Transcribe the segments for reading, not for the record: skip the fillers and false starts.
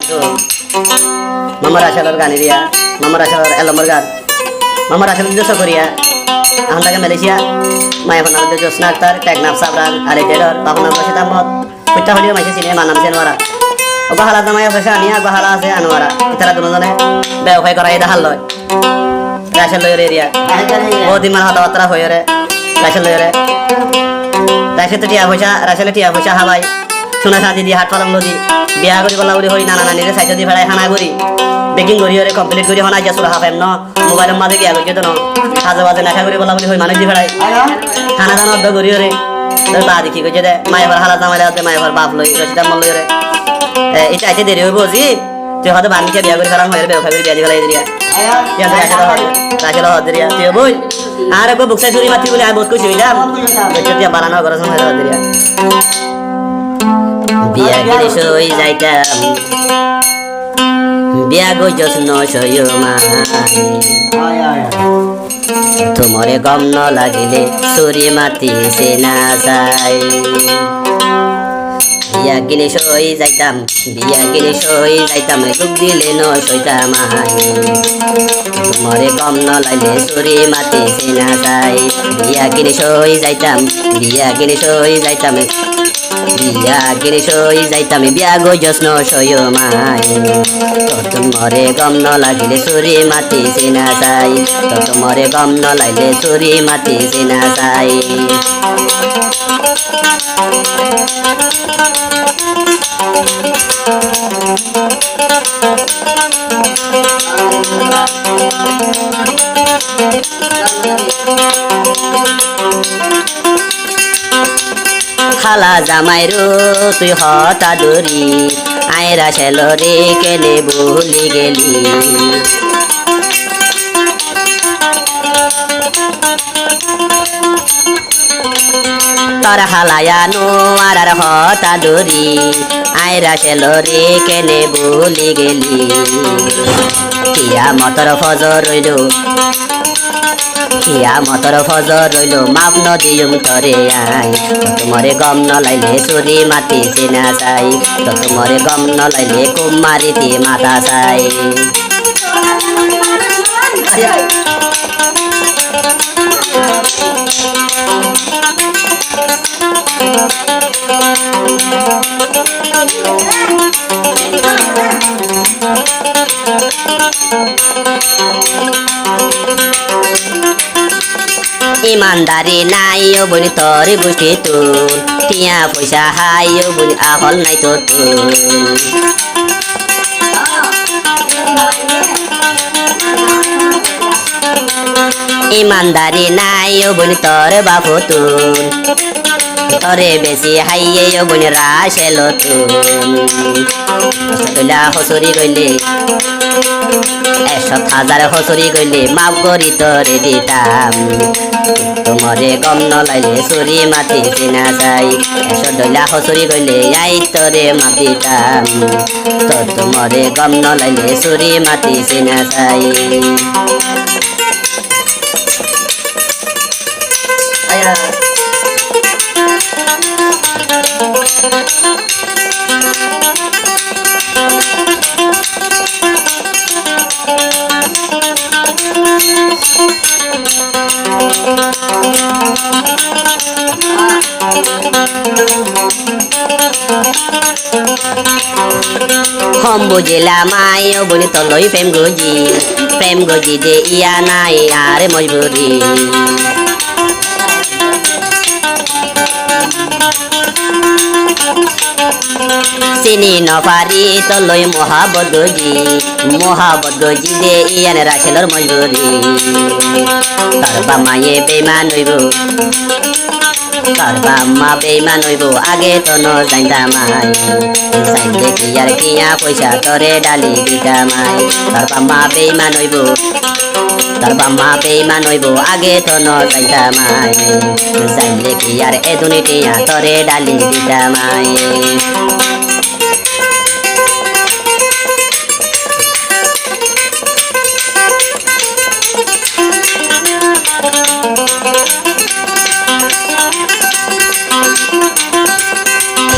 itu Mama Rasyalor গান দিয়া Mama Rasyalor এলমর গান Mama Rasyalor itu Korea এখন থাকে মালয়েশিয়া মায়ের নাম হচ্ছে জোসনা আক্তার টেকনাফ সাবরান আর এটার তখন নাম হচ্ছে তামত কুত্তা হলিও মাইছে চিনে মা নাম জানোয়ারা ও বাহালা জামাই আছে আনিয়া বাহালা আছে আনোয়ারা তারা দুজনে ব্যবসায় করা এটা হাল লয় রাশালয়ের এরিয়া বহুদিন মান হতাবার্তা হয়ে রে রাশালয়ের রাশাতে টিয়া পয়সা রাশালে টিয়া পয়সা হাবাই সোনা সাজি দিয়ে হাট পালাম নদী বিয়া করি বলা বলি হই নানা নানিরে সাইজ দিয়ে ভাড়ায় হানা করি বেকিং করি ওরে কমপ্লিট করি হনা যা সুরা হাফেম ন মোবাইলের মাঝে গিয়া করি তো ন সাজে বাজে নাখা করি বলা বলি হই মানুষ দিয়ে ভাড়ায় খানা দানা অর্ধ করি ওরে তোর বা দেখি কইছে দে মায়ের হালা জামাইলে দে মায়ের বাপ লই রসিদা মল লই রে এটা আইতে দেরি হইব জি তুই হয়তো বান্দিকে বিয়া করে ফেলাম হয়ে ব্যবসা করে বিয়া দিয়ে ফেলাই দিয়া রাখেলা হদিয়া তুই বই আর একবার বুকসাই চুরি মাতি বলে আমি বোধ করছি হইলাম দিয়া বানানো ঘর সময় হদিয়া বিয়া গেলে সই যাইতাম বিয়া গো যত্ন সই মাই তোমারে গম ন লাগিলে চুরি মাতি সে না চাই বিয়া গেলে সই যাইতাম বিয়া গেলে সই যাইতাম দুঃখ দিলে ন সইতাম তোমারে গম ন লাইলে চুরি মাতি সে না চাই বিয়া গেলে সই যাইতাম বিয়া গেলে সই যাইতাম বিয়া গেলে সই যাইতাম বিয়া গো যত্ন সই মাই তোমারে গম ন লাগিলে চুরি মাতি সে না চাই তোমারে গম ন লাইলে চুরি মাতি সে না চাই খালা জামাইরো তুই হতা দরি আয়রা ছেলরে কেনে ভুলি গেলি তোর হালায়ানো আর হতা দরি আয়রা ছেলরে কেনে ভুলি গেলি কিয়া মতর ফজর রইল কিয়া মতর ফজর রইল মাপ নদিয়ম তরে আই তোমারে গম ন লাইলে চুরি মাতি চিনা চাই তোমারে গম ন লাইলে কুমারিতি মাতা চাই ইমানদারি নাই ও বলি তরে বুঝি তুল টিয়া পয়সা হাই ও বলি আহল নাই তো তুল ইমানদারি নাই ও বলি তরে বাপু তুল তরে বেশি হাইয়ে ও বলি রাশেল তুল হসুরি গইলে 1,000 হসুরি গইলে মাপ করি তরে দিতাম তোমারে গম ন লাইলে চুরি মাতি চিনা চাই 100 হসুরি গইলে আই তরে মাপ দিতাম তোমারে গম ন লাইলে চুরি মাতি চিনা চাই হম বুঝিলা মাই ও বলি তলই প্রেম গজি দে ইয়া নাই আর মজবুরি চিনি নপারি তলই মহাবত গজি দে ইয়ান রাখেলর মজবুরি তার বা মায়ে বেমান হইব তার বাম্মা বেইমান হইব আগে তো ন জানতামাই জানলে কি আর কিয়া পয়সা তরে ডালি দিতামাই তার বাম্মা বেইমান হইব আগে তো ন জানতামাই জানলে কি আর এ দুনিয়া তরে ডালি দিতামাই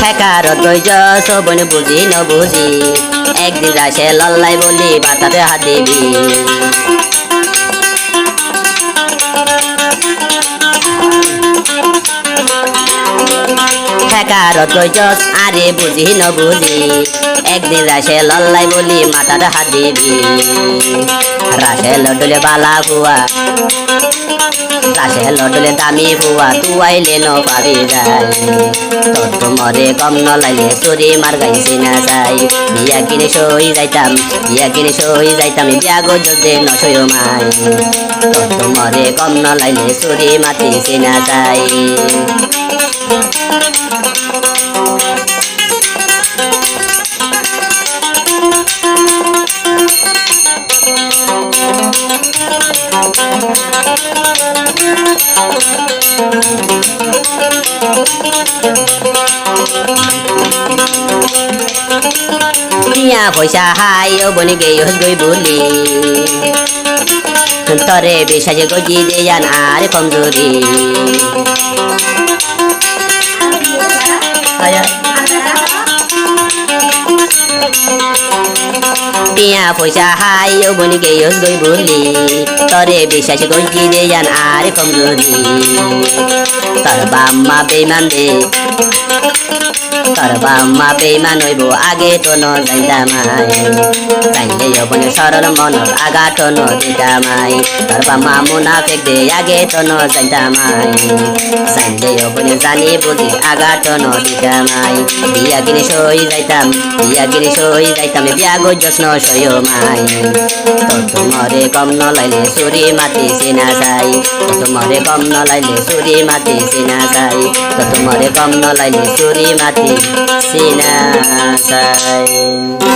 ঠেকার ধৈর্য সবন বুঝি ন বুঝি একদিন রাশে লল্লাই বলি মাথাতে হাত দিবি ঠেকারত কইছস আরে বুঝি ন বুঝি একদিন রাশে লল্লাই বলি মাথাতে হাত দিবি রাশে লডলে বালা হুয়া রাশে লডলে দামি হুয়া তুয়াইলে ন পাবি যাই তোর তোমারে কম ন লাইলে চুরি মার গাইছি না যাই বিয়া কিনে সই যাইতাম বিয়া গো যদি নসই মাই তোর তোমারে কম ন লাইলে চুরি মাতিছি না যাই টিয়া পয়সা হাই ও বনি গেই গই বলি তরে বেশাজে গজি দেয়ান আর কমজোরি টিয়া পয়সা হাই ও বনি গেই গই বলি তরে বেশাজে গজি দেয়ান আর কমজোরি তোর বাম্মা বেমান দে তোর বাম্মা বেমান হইব আগে তো ন যাইতামাই চাইলে অবনে সরল মনর আঘাত ন দিতামাই তোর বাম্মা মুনাফিক দে আগে তো ন যাইতামাই চাইলে অবনে জানি বুঝি আঘাত ন দিতামাই বিয়া কিনে সই যাইতাম বিয়া গো যত্ন সই মাই তোর তোমারে কম ন লাইলে চুরি মাতিছি না যাই তোর তোমারে কম ন লাইলে চুরি মাতিছি না যাই তোর তোমারে কম ন লাইলে চুরি মাতি সিনা সাই